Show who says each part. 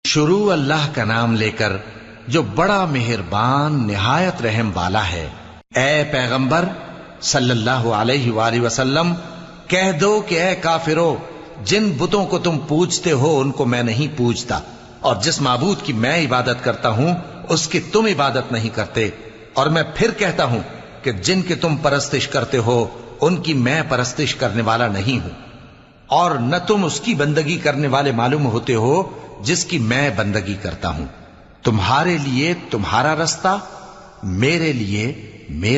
Speaker 1: शुरू अल्लाह का नाम लेकर जो बड़ा मेहरबान निहायत रहम वाला है। ए पैगंबर सल्लल्लाहु अलैहि वसल्लम, कह दो कि ए काफिरो, जिन बुतों को तुम पूजते हो उनको मैं नहीं पूजता, और जिस माबूद की मैं इबादत करता हूं उसकी तुम इबादत नहीं करते। और मैं फिर कहता हूं कि जिनकी तुम परस्तिश करते हो उनकी मैं परस्तिश करने वाला नहीं हूं, और न तुम उसकी बंदगी करने वाले मालूम होते हो जिसकी मैं बंदगी करता हूं। तुम्हारे लिए तुम्हारा रास्ता, मेरे लिए मेरा